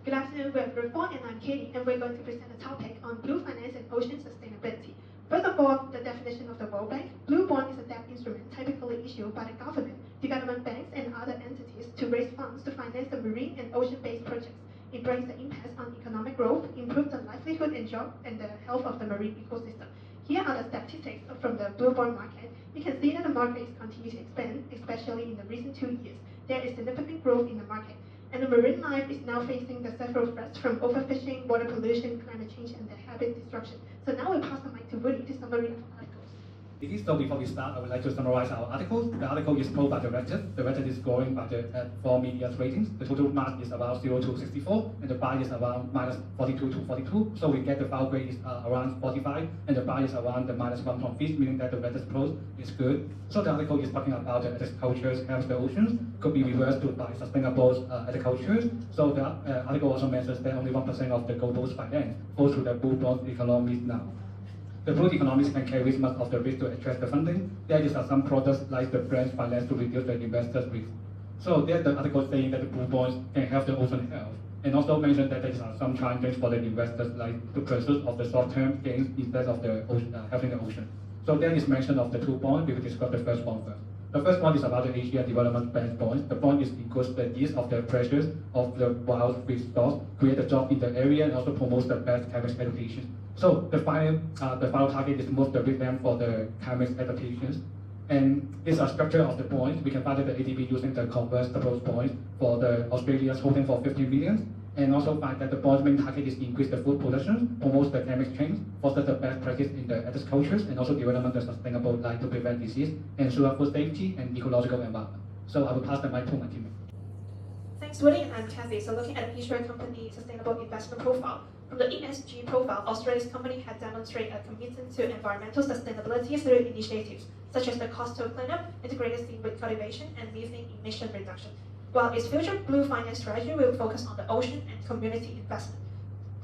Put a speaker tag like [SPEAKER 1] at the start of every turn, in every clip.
[SPEAKER 1] Good afternoon, we're Group 4 and I'm Katie, and we're going to present a topic on blue finance and ocean sustainability. First of all, the definition of the World Bank. Blue bond is a debt instrument typically issued by the government, development banks, and other entities to raise funds to finance the marine and ocean-based projects, embrace the impact on economic growth, improve the livelihood and job and the health of the marine ecosystem. Here are the statistics from the blue bond market. You can see that the market is continuing to expand, especially in the recent 2 years. There is significant growth in the market, and the marine life is now facing the several threats from overfishing, water pollution, climate change, and the habitat destruction. So now we pass the mic to Woody to summary of articles.
[SPEAKER 2] So before we start, I would like to summarize our article. The article is pulled by the Reddit. The Reddit is growing by at 4 media ratings. The total mark is around 0 to 64, and the buy is around minus 42 to 42. So we get the file grade is around 45, and the buy is around the minus 1.5, meaning that the Reddit post is good. So the article is talking about the agriculture helps the oceans, could be reversed to by sustainable agriculture. So the article also mentions that only 1% of the global finance goes to the blue bond economies now. The blue economies can carry much of the risk to attract the funding. There is some products like the branch finance to reduce the investors' risk. So there's the article saying that the blue bonds can help the ocean health, and also mentioned that there is some challenges for the investors like the pursuit of the short-term gains instead of the helping the ocean. So there is mention of the two bonds. We will describe the first one first. The first one is about the Asia Development Bank bonds. The bond is includes the use of the pressures of the wild fish stocks, create a job in the area, and also promotes the best climate adaptation. So the final target is to move the big dam for the climate adaptations. And this is a structure of the points. We can find that the ADB using the convertible points for the Australia's holding for 50 million. And also find that the bond's main target is to increase the food production, promotes the climate change, foster the best practice in the agriculture, and also development of sustainable life to prevent disease, ensure food safety and ecological environment. So I will pass the mic to my teammate.
[SPEAKER 1] Thanks, Woody, and I'm Kathy. So looking at the Israel company sustainable investment profile. From the ESG profile, Australia's company had demonstrated a commitment to environmental sustainability through initiatives such as the coastal cleanup, integrated seaweed cultivation, and methane emission reduction. While its future blue finance strategy will focus on the ocean and community investment.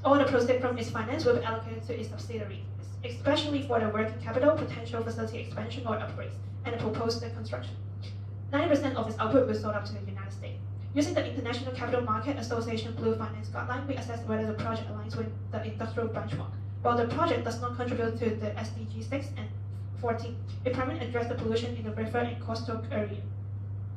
[SPEAKER 1] All the proceeds from its finance will be allocated to its subsidiaries, especially for the working capital, potential facility expansion or upgrades, and the proposed construction. 90% of its output will sold out to the United States. Using the International Capital Market Association Blue Finance Guideline, we assess whether the project aligns with the industrial benchmark. While the project does not contribute to the SDG 6 and 14, it primarily addresses the pollution in the river and coastal area.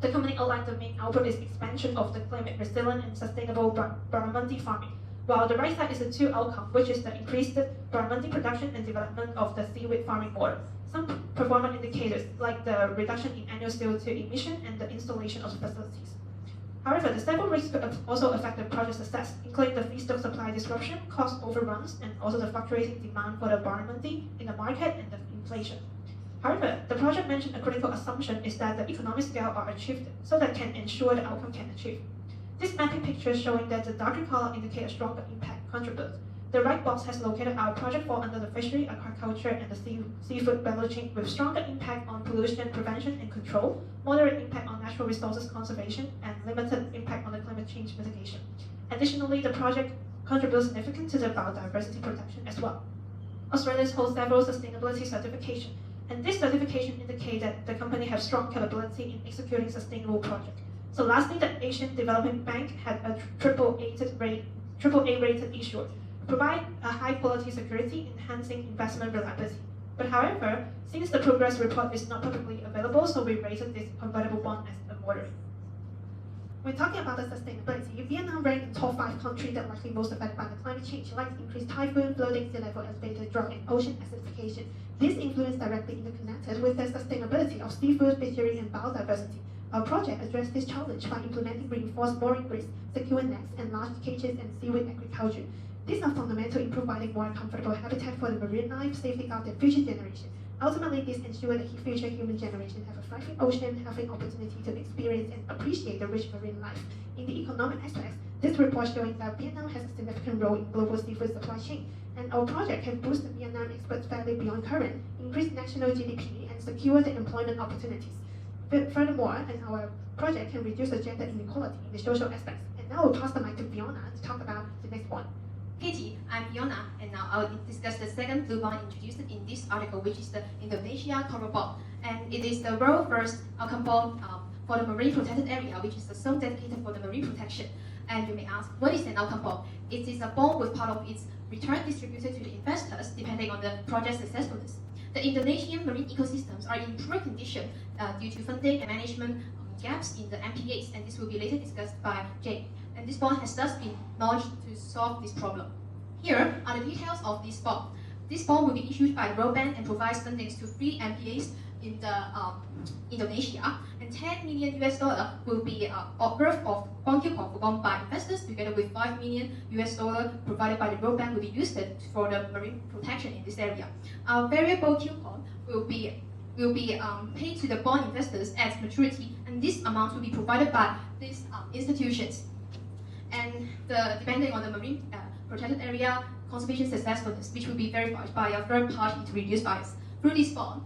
[SPEAKER 1] The company outlined the main output is expansion of the climate resilient and sustainable barramundi farming, while the right side is the two outcomes, which is the increased barramundi production and development of the seaweed farming model. Some performance indicators, like the reduction in annual CO2 emission and the installation of facilities. However, the several risks could also affect the project success, including the feedstock supply disruption, cost overruns, and also the fluctuating demand for the barramundi in the market and the inflation. However, the project mentioned a critical assumption is that the economic scale are achieved so that can ensure the outcome can achieve. This mapping picture showing that the darker color indicate a stronger impact contribute. The right box has located our project fall under the fishery, aquaculture, and the seafood value chain with stronger impact on pollution prevention and control, moderate impact on natural resources conservation, and limited impact on the climate change mitigation. Additionally, the project contributes significantly to the biodiversity protection as well. Australia holds several sustainability certifications, and this certification indicates that the company has strong capability in executing sustainable projects. So lastly, the Asian Development Bank had a AAA rated issuer, provide a high-quality security, enhancing investment reliability. But however, since the progress report is not publicly available, so we rated this convertible bond as a moderate. When talking about the sustainability, Vietnam ranked in top 5 countries that are likely most affected by the climate change, like increased typhoon, flooding, sea level elevated, drought, and ocean acidification. This influence directly interconnected with the sustainability of seafood, fishery, and biodiversity. Our project addressed this challenge by implementing reinforced mooring grids, secure nets, and large cages and seaweed agriculture. These are fundamental in providing more comfortable habitat for the marine life, safeguarding future generations. Ultimately, this ensures that future human generations have a thriving ocean, having opportunity to experience and appreciate the rich marine life. In the economic aspects, this report showing that Vietnam has a significant role in global seafood supply chain, and our project can boost the Vietnam exports value beyond current, increase national GDP, and secure the employment opportunities. Furthermore, and our project can reduce the gender inequality in the social aspects. And now I'll pass the mic to Fiona to talk about the next one.
[SPEAKER 3] Katie, I'm Fiona, and now I will discuss the second blue bond introduced in this article, which is the Indonesia Coral Bond. And it is the world's first outcome bond for the marine protected area, which is the zone dedicated for the marine protection. And you may ask, what is an outcome bond? It is a bond with part of its return distributed to the investors depending on the project's successfulness. The Indonesian marine ecosystems are in poor condition due to funding and management gaps in the MPAs, and this will be later discussed by Jay. And this bond has thus been launched to solve this problem. Here are the details of this bond. This bond will be issued by the World Bank and provides fundings to 3 MPAs in the Indonesia, and $10 million will be worth of bond coupon for bond by investors, together with $5 million provided by the World Bank will be used for the marine protection in this area. Our variable coupon will be paid to the bond investors at maturity, and this amount will be provided by these institutions. And depending on the marine protected area conservation successfulness, which will be verified by a third party to reduce bias. Through this bond,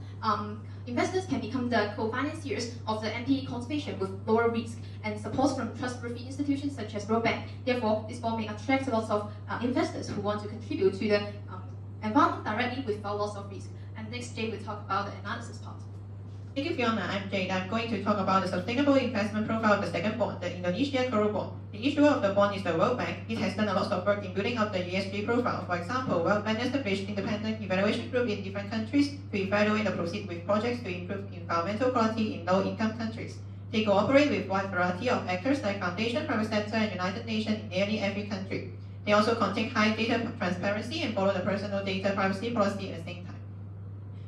[SPEAKER 3] investors can become the co-financiers of the MPA conservation with lower risk and support from trustworthy institutions such as World Bank. Therefore, this bond may attract lots of investors who want to contribute to the environment directly without loss of risk. And next, Jay will talk about the analysis part.
[SPEAKER 4] Thank you, Fiona. I'm Jade. I'm going to talk about the sustainable investment profile of the second bond, the Indonesia Coral Bond. The issuer of the bond is the World Bank. It has done a lot of work in building up the ESG profile. For example, World Bank established independent evaluation group in different countries to evaluate and proceed with projects to improve environmental quality in low-income countries. They cooperate with a wide variety of actors like Foundation, Private Sector, and United Nations in nearly every country. They also contain high data transparency and follow the personal data privacy policy at the same time.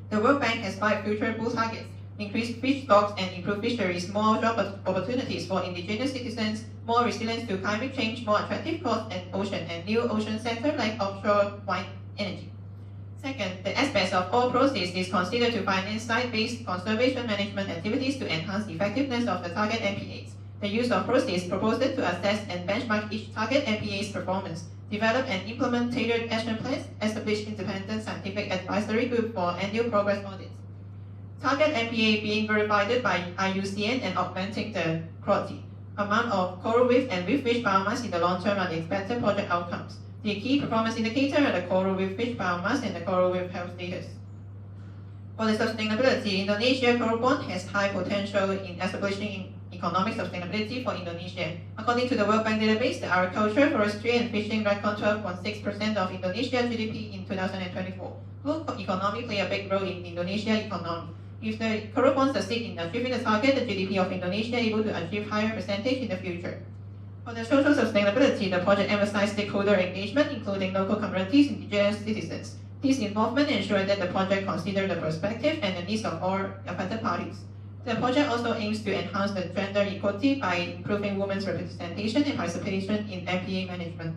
[SPEAKER 4] The World Bank has 5 future-proof targets: increase fish stocks and improve fisheries, more job opportunities for indigenous citizens, more resilience to climate change, more attractive coast and ocean, and new ocean sector like offshore wind energy. Second, the aspects of all proceeds is considered to finance site-based conservation management activities to enhance the effectiveness of the target MPAs. The use of proceeds proposed to assess and benchmark each target MPA's performance, develop and implement tailored action plans, establish independent scientific advisory group for annual progress audits. Target MPA being verified by IUCN and augmenting the quality, amount of coral reef and reef fish biomass in the long term are the expected project outcomes. The key performance indicators are the coral reef fish biomass and the coral reef health status. For the sustainability, Indonesia Coral Bond has high potential in establishing economic sustainability for Indonesia. According to the World Bank database, the agriculture, forestry, and fishing record 12.6% of Indonesia's GDP in 2024. Will economy play a big role in Indonesia's economy? If the Coral Bond succeed in achieving the target, the GDP of Indonesia is able to achieve higher percentage in the future. For the social sustainability, the project emphasized stakeholder engagement, including local communities and indigenous citizens. This involvement ensured that the project considered the perspective and the needs of all affected parties. The project also aims to enhance the gender equality by improving women's representation and participation in MPA management.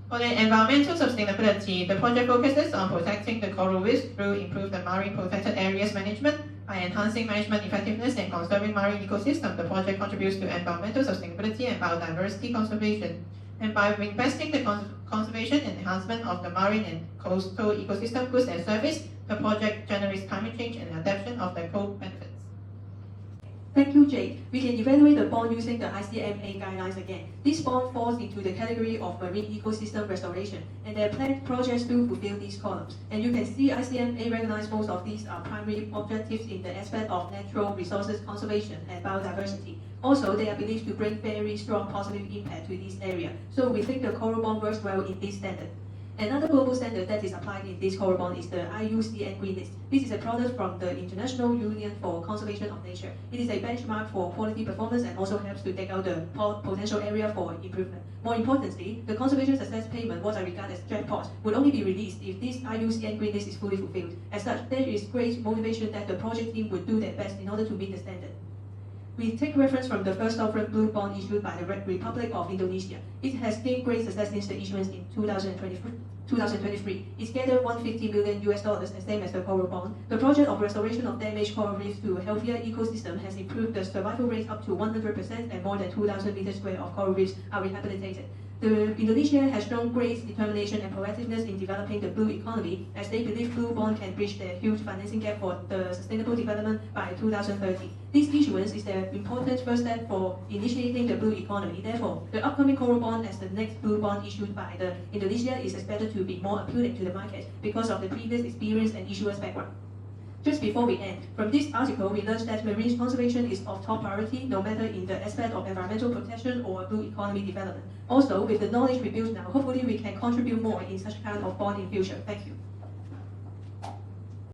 [SPEAKER 4] For the environmental sustainability, the project focuses on protecting the coral reefs through improved marine protected areas management. By enhancing management effectiveness and conserving marine ecosystem, the project contributes to environmental sustainability and biodiversity conservation. And by investing the conservation and enhancement of the marine and coastal ecosystem goods and service, the project generates climate change and adaptation of the co-benefits.
[SPEAKER 5] Thank you, Jade. We can evaluate the bond using the ICMA guidelines again. This bond falls into the category of marine ecosystem restoration, and there are planned projects to fulfill these columns. And you can see ICMA recognize most of these are primary objectives in the aspect of natural resources conservation and biodiversity. Also, they are believed to bring very strong positive impact to this area. So we think the Coral Bond works well in this standard. Another global standard that is applied in this Coral Bond is the IUCN Green List. This is a product from the International Union for Conservation of Nature. It is a benchmark for quality performance and also helps to take out the potential area for improvement. More importantly, the conservation success payment, what I regard as jackpot, will only be released if this IUCN Green List is fully fulfilled. As such, there is great motivation that the project team would do their best in order to meet the standard. We take reference from the first sovereign blue bond issued by the Republic of Indonesia. It has gained great success since the issuance in 2023. It gathered $150 million, the same as the Coral Bond. The project of restoration of damaged coral reefs to a healthier ecosystem has improved the survival rate up to 100%, and more than 2,000 meters square of coral reefs are rehabilitated. Indonesia has shown great determination and proactiveness in developing the blue economy, as they believe Blue Bond can bridge the huge financing gap for the sustainable development by 2030. This issuance is the important first step for initiating the blue economy. Therefore, the upcoming Coral Bond as the next blue bond issued by Indonesia is expected to be more appealing to the market because of the previous experience and issuer's background. Just before we end, from this article, we learned that marine conservation is of top priority, no matter in the aspect of environmental protection or blue economy development. Also, with the knowledge we build now, hopefully we can contribute more in such kind of bond in future. Thank you.